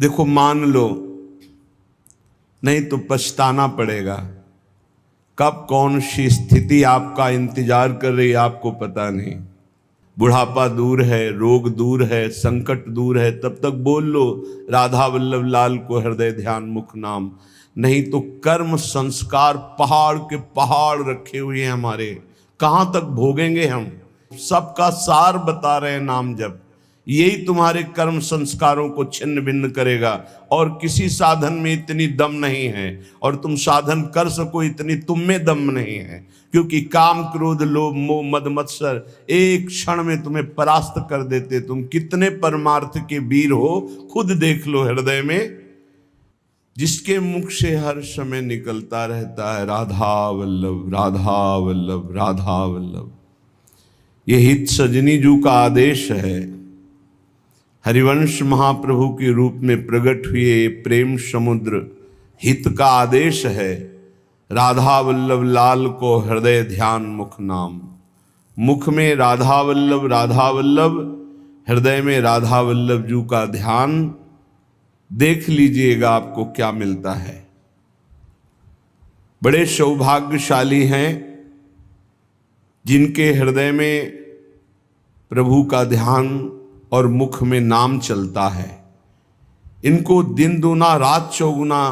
देखो मान लो, नहीं तो पछताना पड़ेगा। कब कौन सी स्थिति आपका इंतजार कर रही है आपको पता नहीं। बुढ़ापा दूर है, रोग दूर है, संकट दूर है, तब तक बोल लो राधा वल्लभ लाल को हृदय ध्यान मुख नाम। नहीं तो कर्म संस्कार पहाड़ के पहाड़ रखे हुए हैं हमारे, कहां तक भोगेंगे हम। सबका सार बता रहे हैं नाम जप, यही तुम्हारे कर्म संस्कारों को छिन्न भिन्न करेगा। और किसी साधन में इतनी दम नहीं है, और तुम साधन कर सको इतनी तुम में दम नहीं है, क्योंकि काम क्रोध लोभ मोह मद मत्सर एक क्षण में तुम्हें परास्त कर देते। तुम कितने परमार्थ के वीर हो, खुद देख लो हृदय में। जिसके मुख से हर समय निकलता रहता है राधा वल्लभ राधा वल्लभ राधा वल्लभ। ये हित सजनी जू का आदेश है। हरिवंश महाप्रभु के रूप में प्रकट हुए प्रेम समुद्र हित का आदेश है। राधा वल्लभ लाल को हृदय ध्यान मुख नाम। मुख में राधा वल्लभ, हृदय में राधा वल्लभ जू का ध्यान। देख लीजिएगा आपको क्या मिलता है। बड़े सौभाग्यशाली हैं जिनके हृदय में प्रभु का ध्यान और मुख में नाम चलता है। इनको दिन दूना रात चौगुना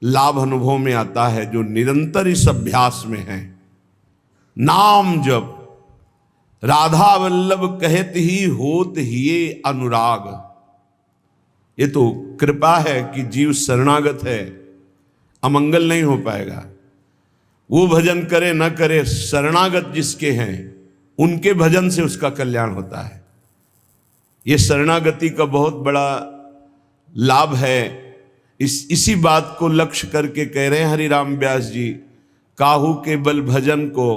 लाभ अनुभव में आता है, जो निरंतर इस अभ्यास में है। नाम जब राधा वल्लभ कहत ही होत ही अनुराग। ये तो कृपा है कि जीव शरणागत है, अमंगल नहीं हो पाएगा। वो भजन करे न करे, शरणागत जिसके हैं उनके भजन से उसका कल्याण होता है। ये शरणागति का बहुत बड़ा लाभ है। इसी बात को लक्ष्य करके कह रहे हैं हरिराम व्यास जी, काहू के बल भजन को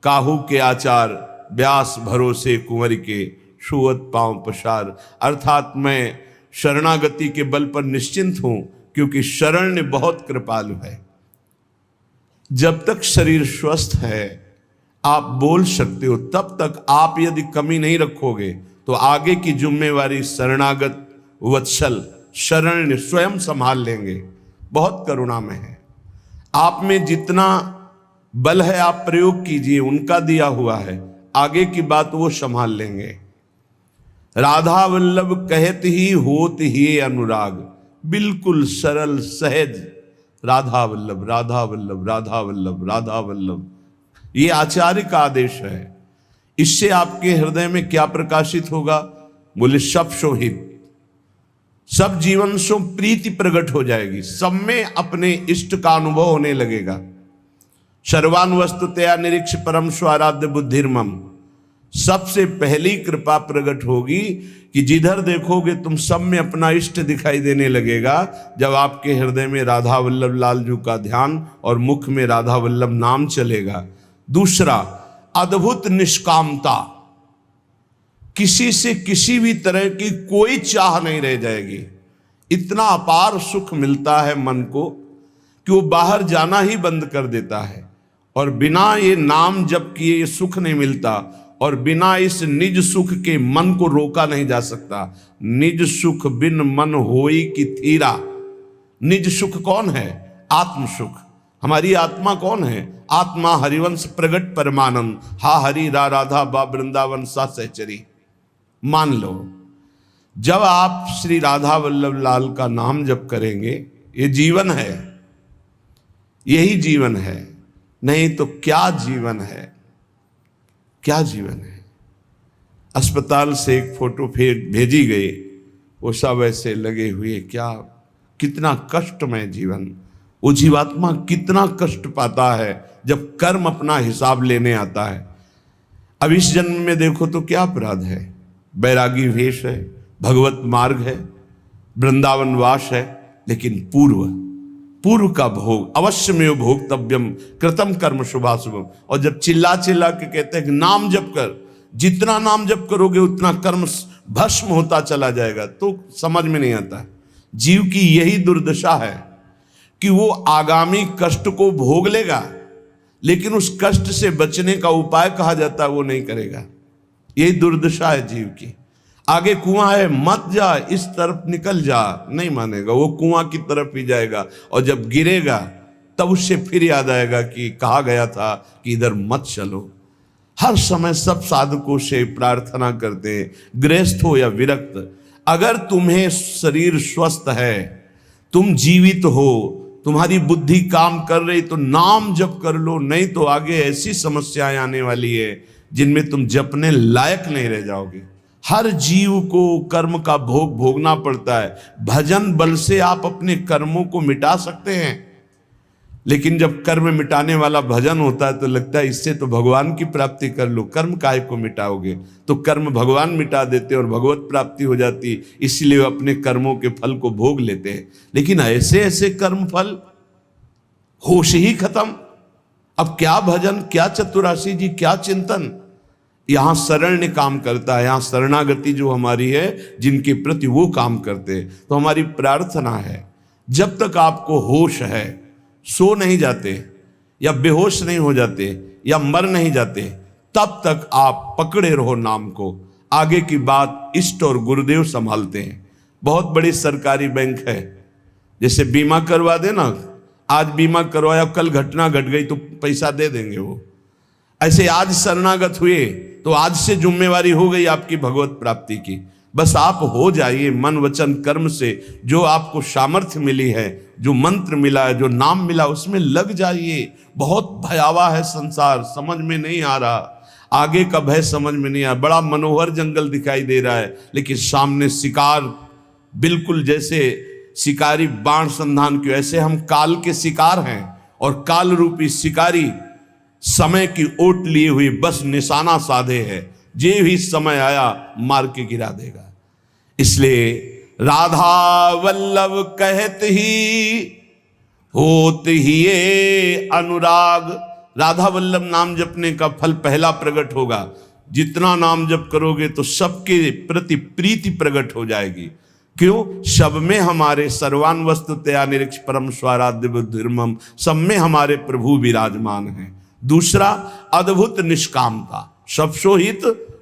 काहू के आचार, व्यास भरोसे कुंवर के छुअत पांव पसार। अर्थात मैं शरणागति के बल पर निश्चिंत हूं, क्योंकि शरण बहुत कृपालु है। जब तक शरीर स्वस्थ है आप बोल सकते हो, तब तक आप यदि कमी नहीं रखोगे तो आगे की जिम्मेवारी शरणागत वत्सल शरण स्वयं संभाल लेंगे। बहुत करुणा में है। आप में जितना बल है आप प्रयोग कीजिए, उनका दिया हुआ है, आगे की बात वो संभाल लेंगे। राधा वल्लभ कहत ही होत ही अनुराग। बिल्कुल सरल सहज राधा वल्लभ राधा वल्लभ राधा वल्लभ राधा वल्लभ। ये आचार्य का आदेश है। इससे आपके हृदय में क्या प्रकाशित होगा? बोले सब शोहित, सब जीवन सो प्रीति प्रकट हो जाएगी, सब में अपने इष्ट का अनुभव होने लगेगा। सर्वान वस्तुतया निरीक्ष परम स्वाराध्य बुद्धिर्मम। सबसे पहली कृपा प्रकट होगी कि जिधर देखोगे तुम सब में अपना इष्ट दिखाई देने लगेगा, जब आपके हृदय में राधा वल्लभ लाल जी का ध्यान और मुख में राधा वल्लभ नाम चलेगा। दूसरा, अद्भुत निष्कामता। किसी से किसी भी तरह की कोई चाह नहीं रह जाएगी। इतना अपार सुख मिलता है मन को कि वो बाहर जाना ही बंद कर देता है। और बिना ये नाम जप किए ये सुख नहीं मिलता, और बिना इस निज सुख के मन को रोका नहीं जा सकता। निज सुख बिन मन होई की थीरा। निज सुख कौन है? आत्म सुख। हमारी आत्मा कौन है? आत्मा हरिवंश प्रगट परमानंद। हा हरि रा राधा बा वृंदावन सा सहचरी। मान लो जब आप श्री राधा वल्लभ लाल का नाम जप करेंगे, ये जीवन है, यही जीवन है। नहीं तो क्या जीवन है, क्या जीवन है। अस्पताल से एक फोटो फिर भेजी गई, वो सब ऐसे लगे हुए, क्या कितना कष्टमय जीवन। वो जीवात्मा कितना कष्ट पाता है जब कर्म अपना हिसाब लेने आता है। अब इस जन्म में देखो तो क्या अपराध है? बैरागी वेश है, भगवत मार्ग है, वृंदावन वास है, लेकिन पूर्व का भोग अवश्य में भोक्तव्यम कृतम कर्म शुभाशुभम। और जब चिल्ला चिल्ला के कहते हैं कि नाम जप कर, जितना नाम जप करोगे उतना कर्म भस्म होता चला जाएगा, तो समझ में नहीं आता। जीव की यही दुर्दशा है कि वो आगामी कष्ट को भोग लेगा, लेकिन उस कष्ट से बचने का उपाय कहा जाता है वो नहीं करेगा। यही दुर्दशा है जीव की। आगे कुआं है, मत जा, इस तरफ निकल जा, नहीं मानेगा, वो कुआं की तरफ ही जाएगा। और जब गिरेगा तब उससे फिर याद आएगा कि कहा गया था कि इधर मत चलो। हर समय सब साधकों से प्रार्थना करते हैं, गृहस्थ हो या विरक्त, अगर तुम्हें शरीर स्वस्थ है, तुम जीवित हो, तुम्हारी बुद्धि काम कर रही, तो नाम जप कर लो, नहीं तो आगे ऐसी समस्याएं आने वाली है जिनमें तुम जपने लायक नहीं रह जाओगे। हर जीव को कर्म का भोग भोगना पड़ता है। भजन बल से आप अपने कर्मों को मिटा सकते हैं, लेकिन जब कर्म मिटाने वाला भजन होता है तो लगता है इससे तो भगवान की प्राप्ति कर लो, कर्म काहे को मिटाओगे। तो कर्म भगवान मिटा देते और भगवत प्राप्ति हो जाती, इसलिए वे अपने कर्मों के फल को भोग लेते हैं। लेकिन ऐसे ऐसे कर्म फल, होश ही खत्म। अब क्या भजन, क्या चतुराशी जी, क्या चिंतन। यहां शरण्य काम करता है, यहां शरणागति जो हमारी है, जिनके प्रति वो काम करते हैं। तो हमारी प्रार्थना है, जब तक आपको होश है, सो नहीं जाते या बेहोश नहीं हो जाते या मर नहीं जाते, तब तक आप पकड़े रहो नाम को। आगे की बात इष्ट और गुरुदेव संभालते हैं। बहुत बड़ी सरकारी बैंक है, जैसे बीमा करवा देना, आज बीमा करवाया, कल घटना घट गई तो पैसा दे देंगे वो। ऐसे आज शरणागत हुए तो आज से जिम्मेवारी हो गई आपकी भगवत प्राप्ति की। बस आप हो जाइए मन वचन कर्म से, जो आपको सामर्थ्य मिली है, जो मंत्र मिला है, जो नाम मिला, उसमें लग जाइए। बहुत भयावह है संसार, समझ में नहीं आ रहा, आगे का भय समझ में नहीं आ रहा। बड़ा मनोहर जंगल दिखाई दे रहा है, लेकिन सामने शिकार, बिल्कुल जैसे शिकारी बाण संधान क्यों, ऐसे हम काल के शिकार हैं और काल रूपी शिकारी समय की ओट लिए हुई बस निशाना साधे है, जे भी समय आया मार के गिरा देगा। इसलिए राधा वल्लभ कहत ही होत ही ये अनुराग। राधा वल्लभ नाम जपने का फल पहला प्रकट होगा। जितना नाम जप करोगे तो सबके प्रति प्रीति प्रकट हो जाएगी। क्यों? सब में हमारे सर्वान वस्तुतया निरीक्ष परम स्वाराध्य बुद्धिर्मम, सब में हमारे प्रभु विराजमान हैं। दूसरा, अद्भुत निष्कामता, सब सोहित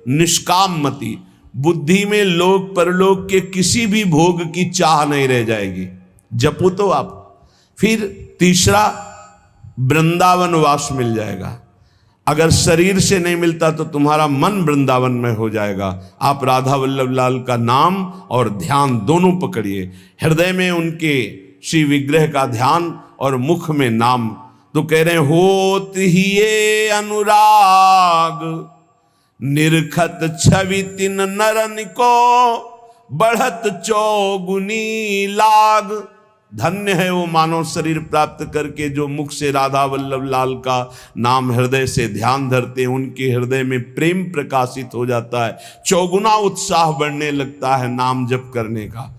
निष्काम मति, बुद्धि में लोक परलोक के किसी भी भोग की चाह नहीं रह जाएगी। जपो तो आप। फिर तीसरा, वृंदावन वास मिल जाएगा। अगर शरीर से नहीं मिलता तो तुम्हारा मन वृंदावन में हो जाएगा। आप राधा वल्लभ लाल का नाम और ध्यान दोनों पकड़िए। हृदय में उनके श्री विग्रह का ध्यान और मुख में नाम। तो कह रहे हैं, होत ही ये अनुराग, निरखत छवि तिन नरन को, बढ़त चौगुनी लाग। धन्य है वो मानव शरीर प्राप्त करके जो मुख से राधा वल्लभ लाल का नाम हृदय से ध्यान धरते हैं। उनके हृदय में प्रेम प्रकाशित हो जाता है, चौगुना उत्साह बढ़ने लगता है नाम जप करने का।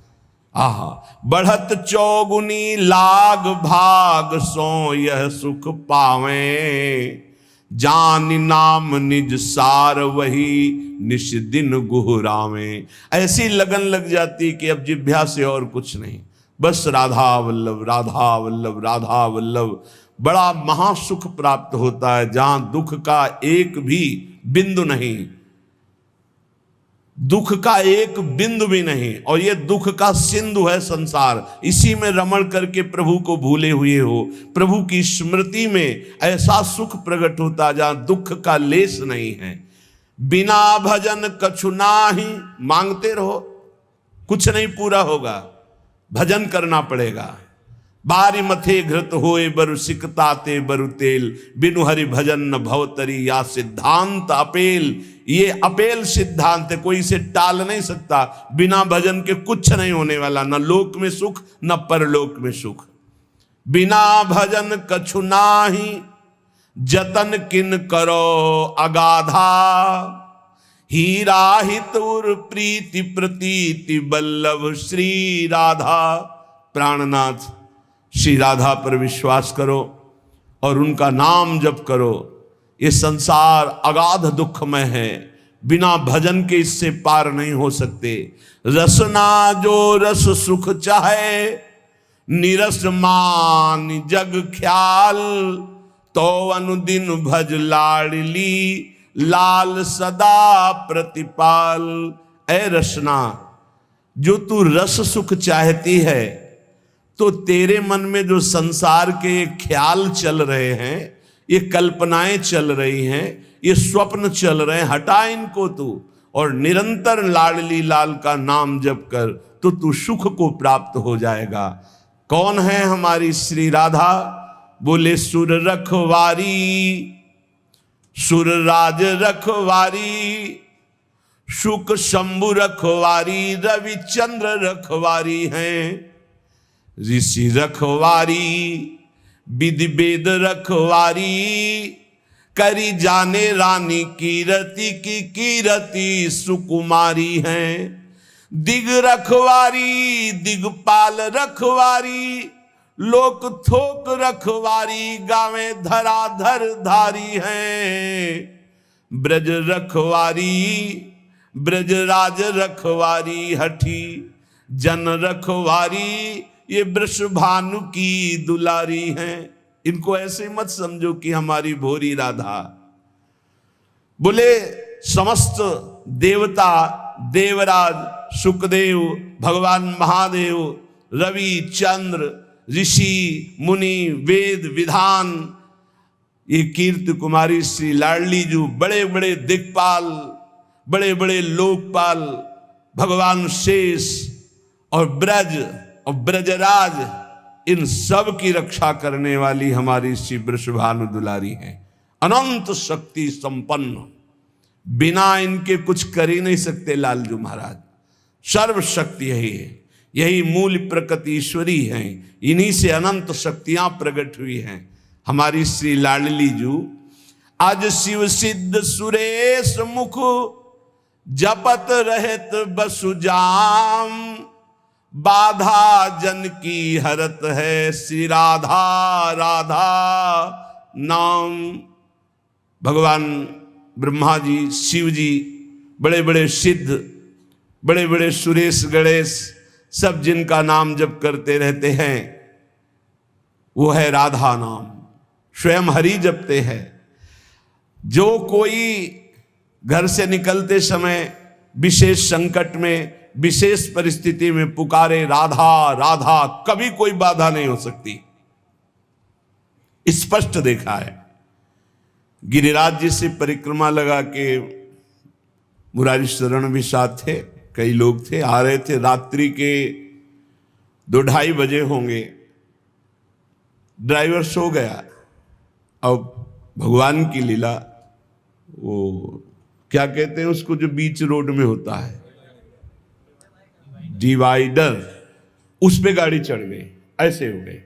आहा, बढ़त चौगुनी लाग भाग, सो यह सुख पावे, जान नाम निज सार वही निश दिन गुहरावे। ऐसी लगन लग जाती कि अब जिभ्या से और कुछ नहीं, बस राधा वल्लभ राधा वल्लभ राधा वल्लभ। बड़ा महासुख प्राप्त होता है, जहां दुख का एक भी बिंदु नहीं, दुख का एक बिंदु भी नहीं। और ये दुख का सिंधु है संसार, इसी में रमण करके प्रभु को भूले हुए हो। प्रभु की स्मृति में ऐसा सुख प्रकट होता जहां दुख का लेस नहीं है। बिना भजन कछु नाही, मांगते रहो, कुछ नहीं पूरा होगा, भजन करना पड़ेगा। बारी मथे घृत होए बरु सिकताते बरु तेल, बिनु हरि भजन न भवतरी या सिद्धांत अपेल। ये अपेल सिद्धांत है, कोई इसे टाल नहीं सकता। बिना भजन के कुछ नहीं होने वाला, न लोक में सुख न परलोक में सुख। बिना भजन कछु नाही, जतन किन करो अगाधा, हीरा हित उर प्रीति प्रतीति बल्लभ श्री राधा। प्राणनाथ श्री राधा पर विश्वास करो और उनका नाम जप करो। ये संसार अगाध दुखमय है, बिना भजन के इससे पार नहीं हो सकते। रसना जो रस सुख चाहे, निरस मान जग ख्याल, तो अनुदिन भज लाडली लाल सदा प्रतिपाल। ऐ रसना, जो तू रस सुख चाहती है, तो तेरे मन में जो संसार के ख्याल चल रहे हैं, ये कल्पनाएं चल रही हैं, ये स्वप्न चल रहे हैं, हटा इनको तू और निरंतर लाडली लाल का नाम जप कर, तो तू सुख को प्राप्त हो जाएगा। कौन है हमारी श्री राधा? बोले सुर रखवारी, सुर राज रखवारी, शुक शंभु रखवारी, रविचंद्र रखवारी हैं। ऋषि रखवारी, विधि वेद रखवारी, करी जाने रानी कीरति की कीरति सुकुमारी हैं। दिग रखवारी, दिगपाल रखवारी, लोक थोक रखवारी, गावे धराधर धारी हैं। ब्रज रखवारी, ब्रजराज रखवारी, हठी जन रखवारी, ये वृषभानु की दुलारी हैं। इनको ऐसे मत समझो कि हमारी भोरी राधा। बोले समस्त देवता, देवराज, सुखदेव, भगवान महादेव, रवि, चंद्र, ऋषि, मुनि, वेद, विधान, ये कीर्ति कुमारी श्री लाडली जो बड़े बड़े दिक्पाल, बड़े बड़े लोकपाल, भगवान शेष और ब्रज और ब्रजराज, इन सब की रक्षा करने वाली हमारी श्री वृषभानु दुलारी है। अनंत शक्ति संपन्न, बिना इनके कुछ कर ही नहीं सकते लालजू महाराज। सर्वशक्ति यही है, यही मूल प्रकृति ईश्वरी है, इन्हीं से अनंत शक्तियां प्रकट हुई हैं। हमारी श्री लाडली जू आज शिव सिद्ध सुरेश मुख, जपत रहत बसुजाम, बाधा जन की हरत है, श्री राधा राधा नाम। भगवान ब्रह्मा जी, शिव जी, बड़े बड़े सिद्ध, बड़े बड़े सुरेश गणेश, सब जिनका नाम जप करते रहते हैं, वो है राधा नाम। स्वयं हरि जपते हैं। जो कोई घर से निकलते समय विशेष संकट में, विशेष परिस्थिति में पुकारे राधा राधा, कभी कोई बाधा नहीं हो सकती। स्पष्ट देखा है। गिरिराज जी से परिक्रमा लगा के मुरारी शरण भी साथ थे, कई लोग थे, आ रहे थे, रात्रि के 2-2:30 बजे होंगे। ड्राइवर सो गया। अब भगवान की लीला, वो क्या कहते हैं उसको जो बीच रोड में होता है, डिवाइडर, उस पे गाड़ी चढ़ गई। ऐसे हो गए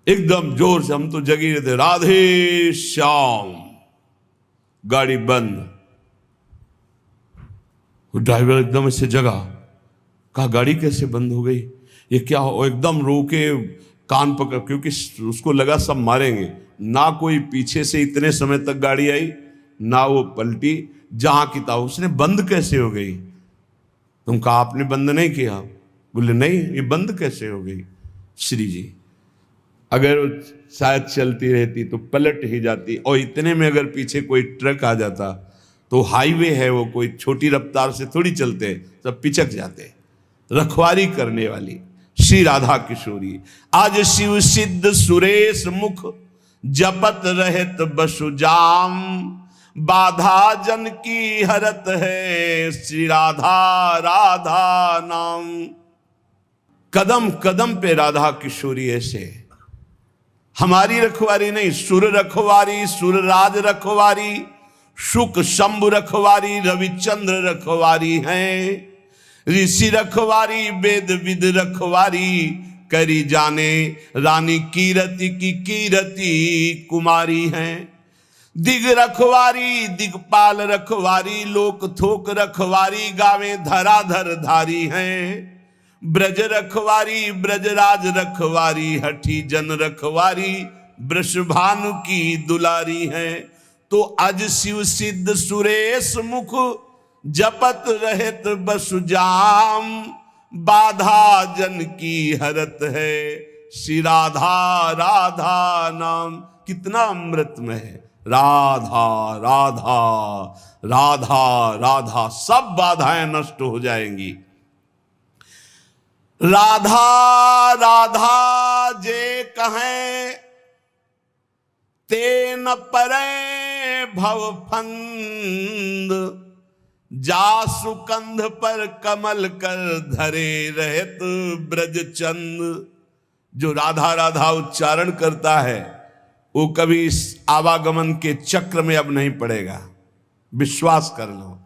एकदम जोर से, हम तो जगी रहे थे, राधे श्याम, गाड़ी बंद। ड्राइवर एकदम ऐसे जगा, कहा गाड़ी कैसे बंद हो गई, ये क्या हो? एकदम रोके, कान पकड़, क्योंकि उसको लगा सब मारेंगे। ना कोई पीछे से इतने समय तक गाड़ी आई, ना वो पलटी, जहां की था। उसने बंद कैसे हो गई? तुम कहा आपने बंद नहीं किया। बोले नहीं, ये बंद कैसे हो गई? श्री जी, अगर शायद चलती रहती तो पलट ही जाती, और इतने में अगर पीछे कोई ट्रक आ जाता, तो हाईवे है वो, कोई छोटी रफ्तार से थोड़ी चलते, सब पिचक जाते। रखवारी करने वाली श्री राधा किशोरी, आज शिव सिद्ध सुरेश मुख, जपत रहत बसुजाम, बाधा जन की हरत है, श्री राधा राधा नाम। कदम कदम पे राधा किशोरी ऐसे। हमारी रखवारी नहीं, सुर रखवारी, सुर राज रखवारी, शुक शंभु रखवारी, रविचंद्र रखवारी हैं। ऋषि रखवारी, वेद विद रखवारी, करी जाने रानी कीरति की कीरति कुमारी हैं। दिग रखवारी, दिगपाल रखवारी, लोक थोक रखवारी, गावे धराधर धारी हैं। ब्रज रखवारी, ब्रजराज रखवारी, हठी जन रखवारी, वृषभानु की दुलारी हैं। तो अज शिव सिद्ध सुरेश मुख, जपत रहत बसुजाम, बाधा जन की हरत है, श्री राधा राधा नाम। कितना अमृतमय है। राधा राधा राधा राधा, सब बाधाएं नष्ट हो जाएंगी। राधा राधा जे कहें ते न परे भव फंद, जासु कंध पर कमल कर धरे रहत ब्रज चंद। जो राधा राधा उच्चारण करता है वो कभी इस आवागमन के चक्र में अब नहीं पड़ेगा, विश्वास कर लो।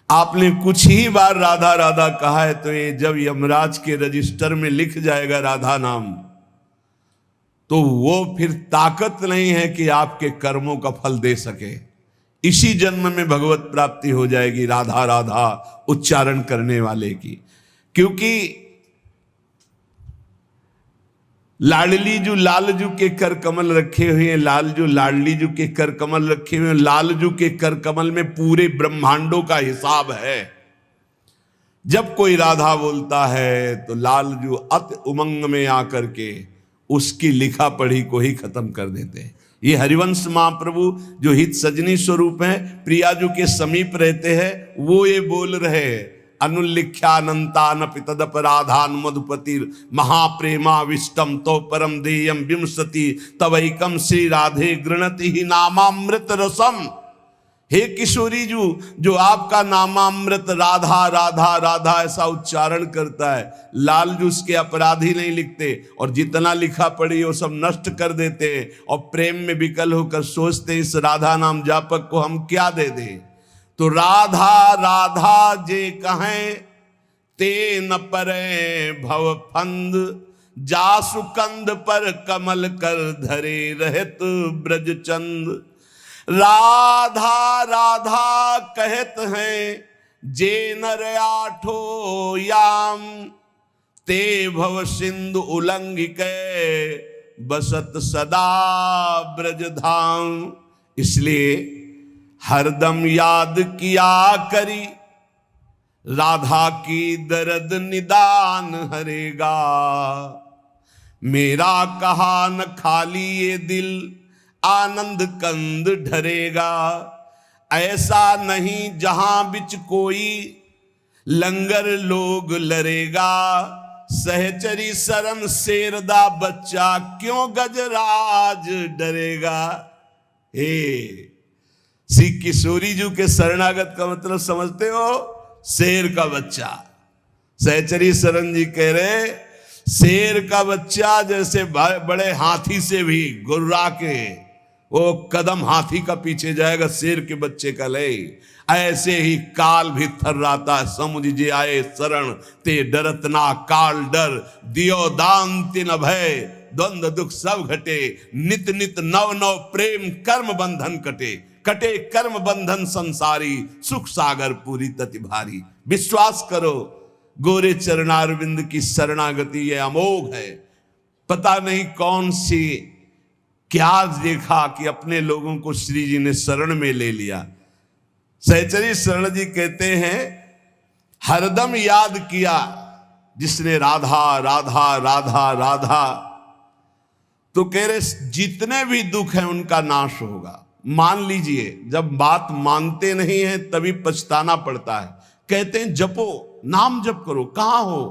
आपने कुछ ही बार राधा राधा कहा है तो ये जब यमराज के रजिस्टर में लिख जाएगा राधा नाम, तो वो फिर ताकत नहीं है कि आपके कर्मों का फल दे सके। इसी जन्म में भगवत प्राप्ति हो जाएगी राधा राधा उच्चारण करने वाले की। क्योंकि लाडलीजू लालजू के कर कमल रखे हुए हैं, लालजू लाडलीजू के कर कमल रखे हुए हैं। लालजू के कर कमल में पूरे ब्रह्मांडों का हिसाब है। जब कोई राधा बोलता है तो लालजू अति उमंग में आकर के उसकी लिखा पढ़ी को ही खत्म कर देते हैं। ये हरिवंश महाप्रभु जो हित सजनी स्वरूप है, प्रियाजू के समीप रहते हैं, वो ये बोल रहे हैं, अनुल्लिख्यानंतानपि तदपराधान मधुपतिर महाप्रेमा विष्टम तो परम देयम विंशति तवैकम श्री राधे गृणति ही नामामृत रसम। हे किशोरी जो आपका नामामृत राधा राधा राधा ऐसा उच्चारण करता है, लालजू उसके अपराधी नहीं लिखते और जितना लिखा पढ़ी वो सब नष्ट कर देते हैं और प्रेम में विकल होकर सोचते इस राधा नाम जापक को हम क्या दे दें। तो राधा राधा जे कहें ते न परे भव फंद, जासु कंध पर कमल कर धरे रहत ब्रज चंद। राधा राधा कहत हैं जे नर आठो याम, ते भव सिंधु उल्लंघिक बसत सदा ब्रज धाम। इसलिए हरदम याद किया करी राधा की दर्द निदान हरेगा। मेरा कहा न खाली ये दिल आनंद कंद ढरेगा। ऐसा नहीं जहां बिच कोई लंगर लोग लरेगा। सहचरी शरण शेरदा बच्चा क्यों गजराज डरेगा। हे श्री किशोरी जी के शरणागत का मतलब समझते हो? शेर का बच्चा। सहचरी शरण जी कह रहे शेर का बच्चा जैसे बड़े हाथी से भी गुर्रा के वो कदम हाथी का पीछे जाएगा, शेर के बच्चे का ले। ऐसे ही काल भी थर्राता समुझ जे आए शरण, ते डरत ना काल डर। दियो दान तिन भय द्वंद दुख सब घटे, नित नित नव नव प्रेम कर्म बंधन कटे। कटे कर्म बंधन संसारी, सुख सागर पूरी तति भारी। विश्वास करो गोरे चरणारविंद की शरणागति ये अमोघ है। पता नहीं कौन सी क्या देखा कि अपने लोगों को श्री जी ने शरण में ले लिया। सहचरी शरण जी कहते हैं हरदम याद किया जिसने राधा राधा राधा राधा, तो कह रहे जितने भी दुख हैं उनका नाश होगा। मान लीजिए जब बात मानते नहीं है तभी पछताना पड़ता है। कहते हैं जपो, नाम जप करो। कहां हो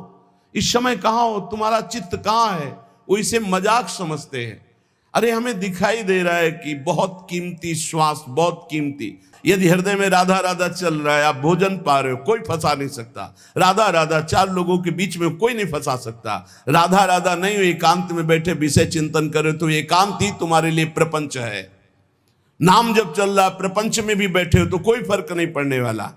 इस समय, कहां हो, तुम्हारा चित्त कहां है? वो इसे मजाक समझते हैं। अरे हमें दिखाई दे रहा है कि बहुत कीमती श्वास, बहुत कीमती। यदि हृदय में राधा राधा चल रहा है, आप भोजन पा रहे हो, कोई फंसा नहीं सकता। राधा राधा चार लोगों के बीच में कोई नहीं फंसा सकता। राधा राधा नहीं हो, एकांत में बैठे विषय चिंतन करे तो एकांत ही तुम्हारे लिए प्रपंच है। नाम जब चल रहा प्रपंच में भी बैठे हो तो कोई फर्क नहीं पड़ने वाला।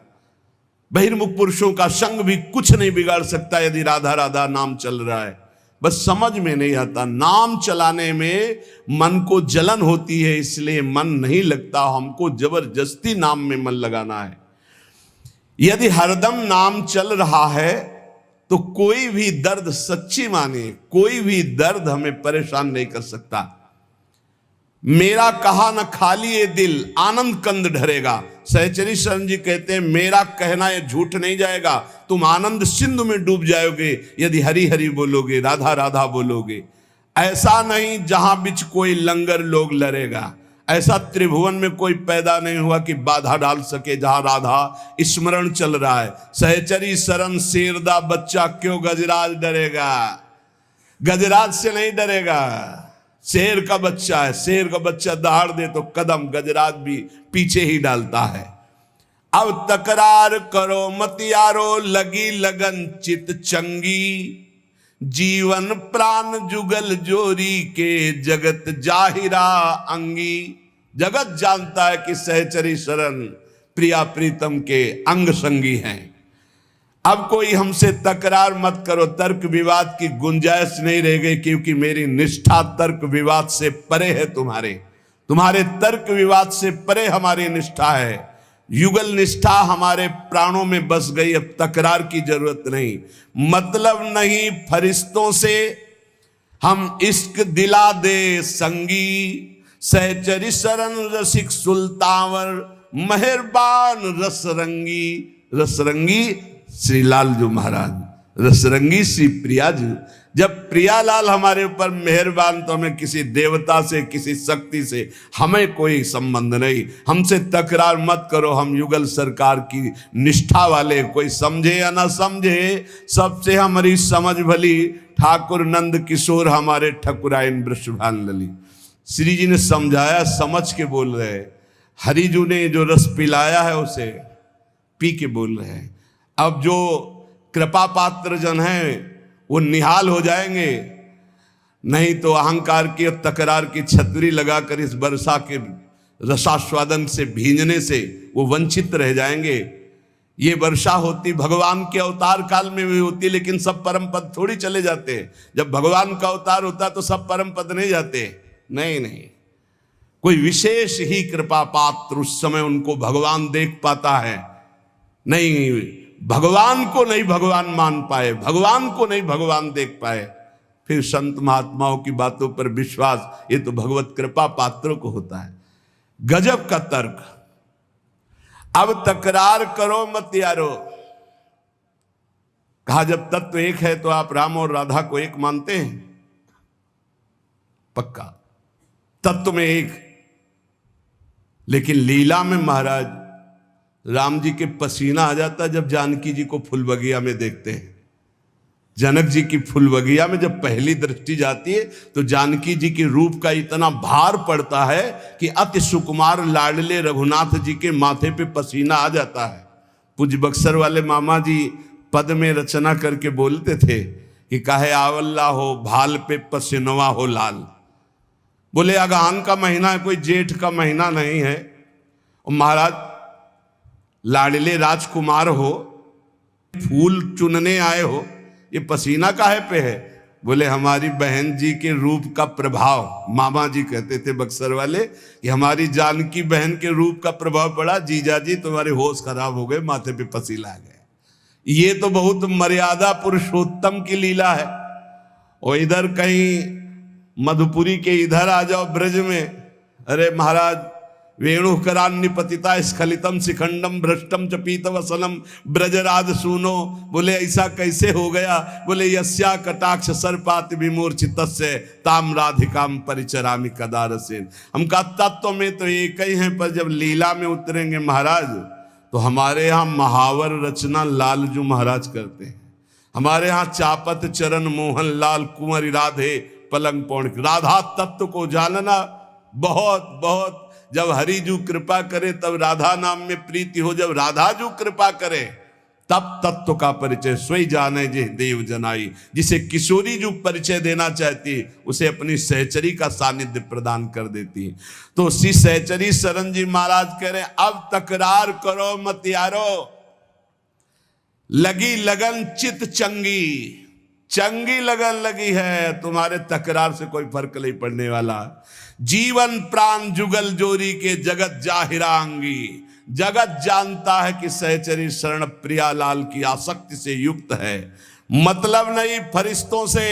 बहिर्मुख पुरुषों का संग भी कुछ नहीं बिगाड़ सकता यदि राधा राधा नाम चल रहा है। बस समझ में नहीं आता, नाम चलाने में मन को जलन होती है, इसलिए मन नहीं लगता। हमको जबरदस्ती नाम में मन लगाना है। यदि हरदम नाम चल रहा है तो कोई भी दर्द, सच्ची माने कोई भी दर्द हमें परेशान नहीं कर सकता। मेरा कहा न खाली ये दिल आनंद कंद ढरेगा। सहचरी शरण जी कहते हैं मेरा कहना ये झूठ नहीं जाएगा, तुम आनंद सिंधु में डूब जाओगे यदि हरि हरि बोलोगे, राधा राधा बोलोगे। ऐसा नहीं जहां बिच कोई लंगर लोग लड़ेगा। ऐसा त्रिभुवन में कोई पैदा नहीं हुआ कि बाधा डाल सके जहां राधा स्मरण चल रहा है। सहचरी शरण शेरदा बच्चा, क्यों गजराज डरेगा? गजराज से नहीं डरेगा, शेर का बच्चा है। शेर का बच्चा दहाड़ दे तो कदम गजराज भी पीछे ही डालता है। अब तकरार करो मत यारो, लगी लगन चित चंगी, जीवन प्राण जुगल जोरी के जगत जाहिरा अंगी। जगत जानता है कि सहचरी शरण प्रिया प्रीतम के अंग संगी हैं। अब कोई हमसे तकरार मत करो, तर्क विवाद की गुंजाइश नहीं रह गई, क्योंकि मेरी निष्ठा तर्क विवाद से परे है। तुम्हारे तर्क विवाद से परे हमारी निष्ठा है। युगल निष्ठा हमारे प्राणों में बस गई, अब तकरार की जरूरत नहीं। मतलब नहीं फरिश्तों से हम इश्क दिला दे संगी, सहचरी शरण रसिक सुल्तावर, मेहरबान रसरंगी। रसरंगी श्री लालजू महाराज, रसरंगी श्री प्रियाजू। जब प्रियालाल हमारे ऊपर मेहरबान तो हमें किसी देवता से, किसी शक्ति से हमें कोई संबंध नहीं। हमसे तकरार मत करो, हम युगल सरकार की निष्ठा वाले, कोई समझे या ना समझे सबसे हमारी समझ भली। ठाकुर नंद किशोर हमारे ठकुराइन वृषभान लली। श्री जी ने समझाया, समझ के बोल रहे। हरिजू ने जो रस पिलाया है उसे पी के बोल रहे हैं। अब जो कृपा पात्र जन हैं वो निहाल हो जाएंगे, नहीं तो अहंकार की और तकरार की छतरी लगाकर इस वर्षा के रसास्वादन से भींजने से वो वंचित रह जाएंगे। ये वर्षा होती भगवान के अवतार काल में भी होती, लेकिन सब परम पद थोड़ी चले जाते। जब भगवान का अवतार होता तो सब परम पद नहीं जाते। नहीं, कोई विशेष ही कृपा पात्र उस समय उनको भगवान देख पाता है। नहीं, भगवान को नहीं भगवान मान पाए, भगवान को नहीं भगवान देख पाए, फिर संत महात्माओं की बातों पर विश्वास, ये तो भगवत कृपा पात्रों को होता है। गजब का तर्क। अब तकरार करो मत यारो। कहा जब तत्व एक है तो आप राम और राधा को एक मानते हैं? पक्का तत्व में एक, लेकिन लीला में महाराज राम जी के पसीना आ जाता जब जानकी जी को फूल बगिया में देखते हैं। जनक जी की फूल बगिया में जब पहली दृष्टि जाती है तो जानकी जी के रूप का इतना भार पड़ता है कि अति सुकुमार लाडले रघुनाथ जी के माथे पे पसीना आ जाता है। पूज्य बक्सर वाले मामा जी पद में रचना करके बोलते थे कि काहे आवल्ला हो भाल पे पसीनवा हो लाल। बोले अगहन का महीना है, कोई जेठ का महीना नहीं है। और महाराज लाडले राजकुमार हो, फूल चुनने आए हो, ये पसीना काहे पे है? बोले हमारी बहन जी के रूप का प्रभाव। मामा जी कहते थे बक्सर वाले कि हमारी जानकी बहन के रूप का प्रभाव पड़ा, जीजा जी तुम्हारे होश खराब हो गए, माथे पे पसीना आ गया। ये तो बहुत मर्यादा पुरुषोत्तम की लीला है। और इधर कहीं मधुपुरी के इधर आ जाओ ब्रज में, अरे महाराज वेणु करान्य पतिता स्खलितम शिखंडम भ्रष्टम च पीत वसनम ब्रजराज सुनो। बोले ऐसा कैसे हो गया? बोले यस्या कटाक्ष सर्पाति विमूर्छित ताम राधिकाम परिचरामि कदारसेन। हम का तत्व में तो एक ही हैं, पर जब लीला में उतरेंगे महाराज तो हमारे यहाँ महावर रचना लालजू महाराज करते हैं। हमारे यहाँ चापत चरण मोहन लाल कुंवर राधे पलंग पौड़। राधा तत्व को जानना बहुत बहुत, जब हरिजू कृपा करे तब राधा नाम में प्रीति हो, जब राधाजू कृपा करे तब तत्व का परिचय सोई जाने जे देव जनाई। जिसे किशोरी जो परिचय देना चाहती उसे अपनी सहचरी का सानिध्य प्रदान कर देती। तो श्री सहचरी शरण जी महाराज कह रहे अब तकरार करो मत यारो, लगी लगन चित चंगी। चंगी लगन लगी है, तुम्हारे तकरार से कोई फर्क नहीं पड़ने वाला। जीवन प्राण जुगल जोरी के जगत जाहिरांगी। जगत जानता है कि सहचरी शरण प्रियालाल की आसक्ति से युक्त है। मतलब नहीं फरिश्तों से,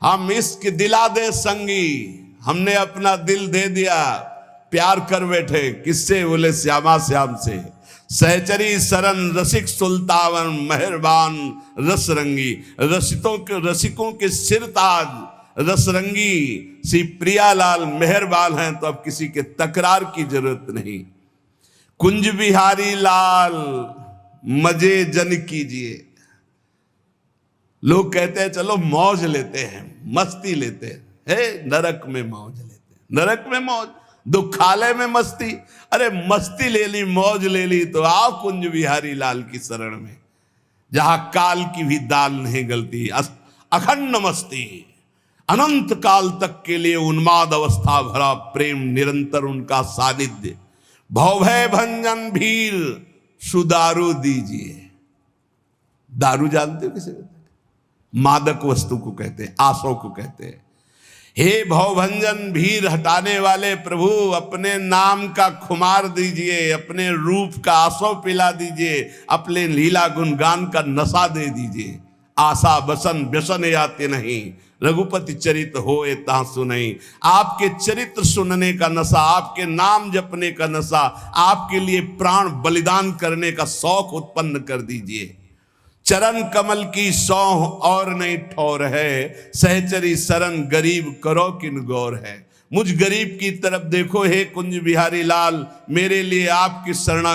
हम इश्क दिला दे संगी। हमने अपना दिल दे दिया, प्यार कर बैठे। किससे? बोले श्यामा श्याम से। सहचरी शरण रसिक सुल्तावन मेहरबान रसरंगी। रसिकों के सिर ताज रसरंगी श्री प्रियालाल मेहरबान हैं, तो अब किसी के तकरार की जरूरत नहीं। कुंज बिहारी लाल मजे जन कीजिए। लोग कहते हैं चलो मौज लेते हैं, मस्ती लेते हैं, नरक में मौज लेते हैं, नरक में मौज, दुखालय में मस्ती। अरे मस्ती ले ली, मौज ले ली तो आओ कुंज बिहारी लाल की शरण में, जहां काल की भी दाल नहीं गलती। अखंड मस्ती, अनंत काल तक के लिए उन्माद अवस्था भरा प्रेम, निरंतर उनका सानिध्य। भवभय भंजन भीर सुदारू दीजिए। दारू जानते हो किसे? मादक वस्तु को कहते हैं, आसों को कहते हैं। हे भवभंजन भीर हटाने वाले प्रभु, अपने नाम का खुमार दीजिए, अपने रूप का आसो पिला दीजिए, अपने लीला गुणगान का नशा दे दीजिए। आशा बसन व्यसन आते नहीं, रघुपति चरित्र होए ता सुनई। आपके चरित्र सुनने का नशा, आपके नाम जपने का नशा, आपके लिए प्राण बलिदान करने का शौक उत्पन्न कर दीजिए। चरण कमल की सौह और नहीं ठौर है, सहचरी शरण गरीब करो किन गौर है। मुझ गरीब की तरफ देखो हे कुंज बिहारी लाल, मेरे लिए आपकी शरणा